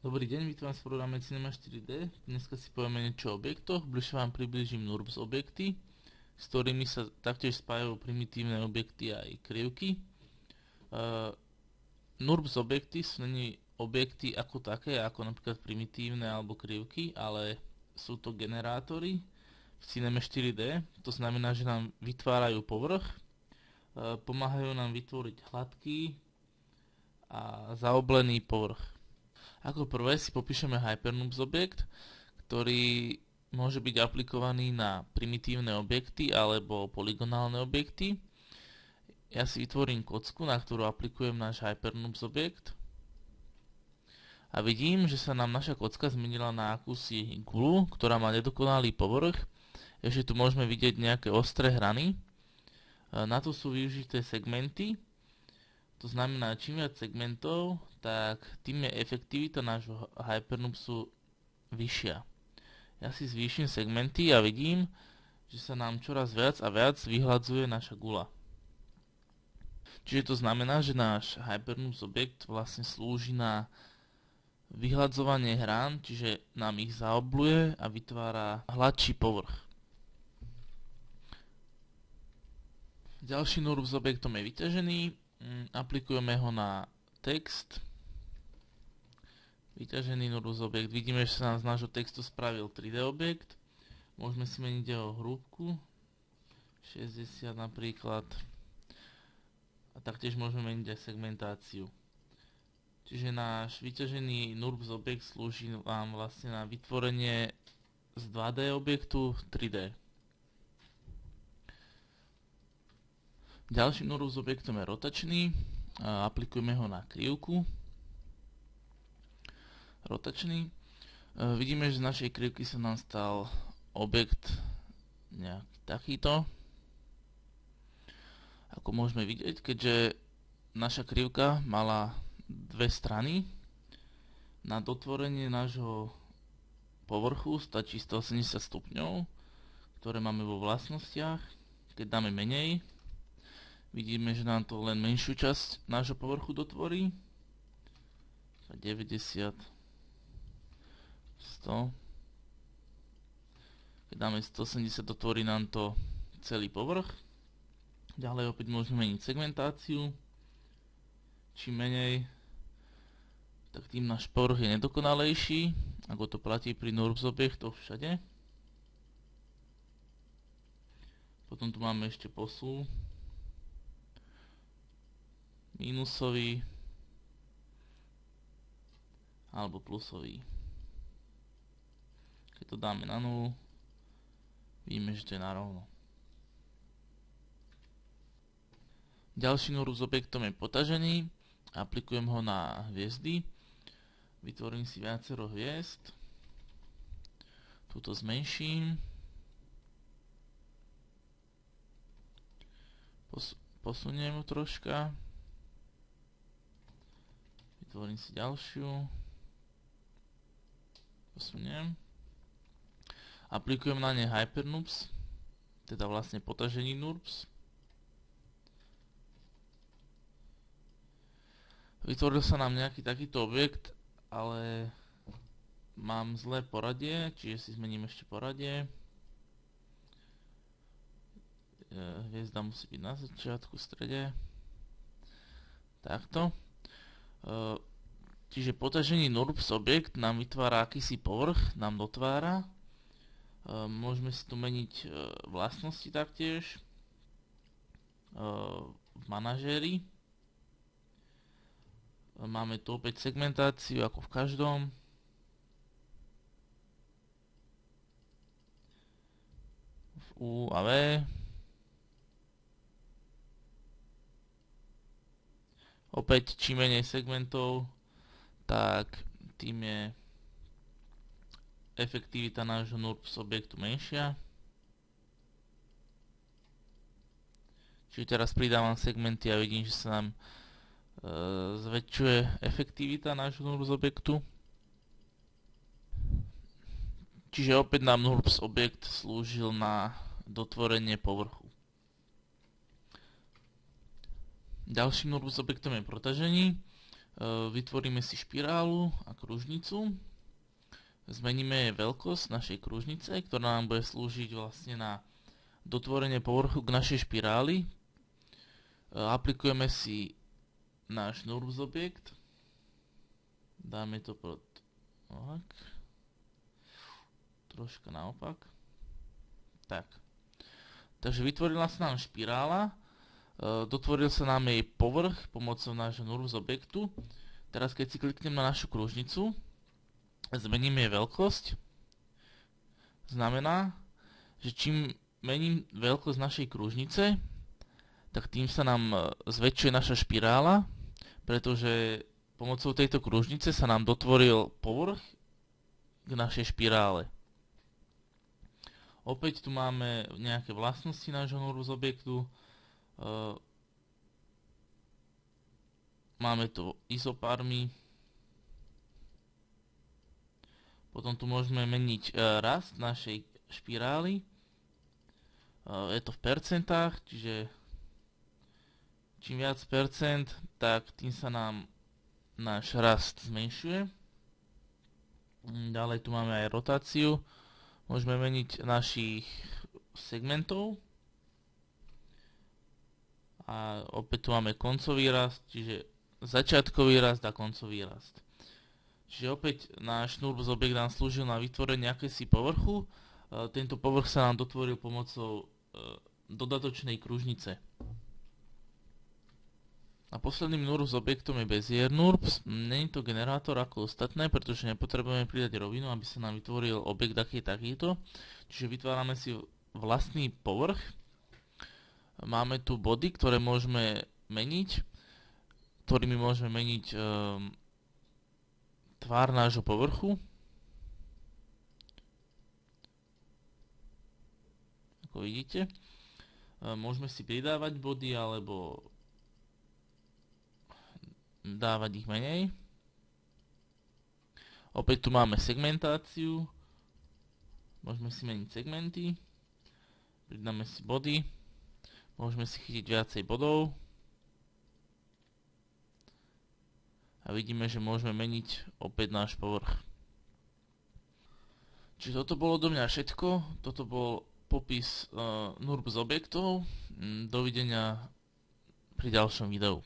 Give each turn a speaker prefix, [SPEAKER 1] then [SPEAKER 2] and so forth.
[SPEAKER 1] Dobrý deň, vítam vás v programe Cinema 4D. Dneska si povieme niečo o objektoch. Bližšie vám približím NURBS objekty, s ktorými sa taktiež spájajú primitívne objekty a aj krivky. NURBS objekty sú není objekty ako také, ako napríklad primitívne alebo krivky, ale sú to generátory v Cinema 4D. To znamená, že nám vytvárajú povrch, pomáhajú nám vytvoriť hladký a zaoblený povrch. Ako prvé si popíšeme HyperNURBS objekt, ktorý môže byť aplikovaný na primitívne objekty alebo polygonálne objekty. Ja si vytvorím kocku, na ktorú aplikujem náš HyperNURBS objekt. A vidím, že sa nám naša kocka zmenila na akúsi guľu, ktorá má nedokonalý povrch. Ešte tu môžeme vidieť nejaké ostré hrany. Na to sú využité segmenty. To znamená, čím viac segmentov, tak tým je efektivita nášho HyperNURBSu vyššia. Ja si zvýšim segmenty a vidím, že sa nám čoraz viac a viac vyhľadzuje naša guľa. Čiže to znamená, že náš HyperNURBS objekt vlastne slúži na vyhľadzovanie hrán, čiže nám ich zaobluje a vytvára hladší povrch. Ďalší NURBS objektom je vyťažený. Aplikujeme ho na text. Vyťažený NURBS objekt. Vidíme, že sa nám z nášho textu spravil 3D objekt. Môžeme si meniť jeho hrúbku 60 napríklad. A taktiež môžeme meniť aj segmentáciu. Čiže náš vyťažený NURBS objekt slúži vám vlastne na vytvorenie z 2D objektu 3D. Ďalším NURBS objektom je rotačný. Aplikujeme ho na krivku. Rotačný. Vidíme, že z našej krivky sa nám stal objekt nejaký takýto. Ako môžeme vidieť, keďže naša krivka mala dve strany, na dotvorenie nášho povrchu stačí 180 stupňov, ktoré máme vo vlastnostiach. Keď dáme menej, vidíme, že nám to len menšiu časť nášho povrchu dotvorí. 90, 100. Keď dáme 180, dotvorí nám to celý povrch. Ďalej opäť môžeme meniť segmentáciu. Čím menej, tak tým náš povrch je nedokonalejší, ako to platí pri NURBS objektoch všade. Potom tu máme ešte posúv. Mínusový alebo plusový. Keď to dáme na nulu, vidíme, že to je narovno. Ďalší NURBS objektom je potažený. Aplikujem ho na hviezdy. Vytvorím si viacero hviezd. Tuto zmenším. Posuniem ho troška. Vytvorím si ďalšiu. Posuniem. Aplikujem na ne HyperNURBS, teda vlastne potažený NURBS. Vytvoril sa nám nejaký takýto objekt, ale mám zlé poradie, čiže si zmením ešte poradie. Hviezda musí byť na začiatku, v strede. Takto. Čiže potažený NURBS objekt nám vytvára akýsi povrch, nám dotvára. Môžeme si tu meniť vlastnosti taktiež v manažéri. Máme tu opäť segmentáciu ako v každom. V U a V. Opäť čím menej segmentov, tak tým je efektivita nášho NURBS objektu menšia. Čiže teraz pridávam segmenty a vidím, že sa nám zväčšuje efektivita nášho NURBS objektu. Čiže opäť nám NURBS objekt slúžil na dotvorenie povrchu. Ďalším NURBS objektom je protažený. Vytvoríme si špirálu a kružnicu. Zmeníme jej veľkosť našej kružnice, ktorá nám bude slúžiť vlastne na dotvorenie povrchu k našej špiráli. Aplikujeme si náš NURBS objekt. Dáme to pod troška naopak. Tak. Takže vytvorila sa nám špirála, dotvoril sa nám jej povrch pomocou nášho NURBS objektu. Teraz keď si kliknem na našu kružnicu, zmením jej veľkosť, znamená, že čím mením veľkosť našej kružnice, tak tým sa nám zväčšuje naša špirála, pretože pomocou tejto kružnice sa nám dotvoril povrch k našej špirále. Opäť tu máme nejaké vlastnosti nášho NURBS objektu. Máme tu izoparmy. Potom tu môžeme meniť rast našej špirály. Je to v percentách, čiže čím viac percent, tak tým sa nám náš rast zmenšuje. Ďalej tu máme aj rotáciu. Môžeme meniť našich segmentov. A opäť tu máme koncový rast, čiže začiatkový rast a koncový rast. Čiže opäť náš NURBS objekt nám slúžil na vytvorenie akési povrchu. Tento povrch sa nám dotvoril pomocou dodatočnej kružnice. A posledným NURBS objektom je Bezier NURBS. Není to generátor ako ostatné, pretože nepotrebujeme pridať rovinu, aby sa nám vytvoril objekt aký takýto. Čiže vytvárame si vlastný povrch. Máme tu body, ktoré môžeme meniť, ktorými môžeme meniť tvár nášho povrchu. Ako vidíte, môžeme si pridávať body alebo dávať ich menej. Opäť tu máme segmentáciu. Môžeme si meniť segmenty. Pridáme si body. Môžeme si chytiť viacej bodov. A vidíme, že môžeme meniť opäť náš povrch. Čiže toto bolo do mňa všetko. Toto bol popis NURBS objektov. Dovidenia pri ďalšom videu.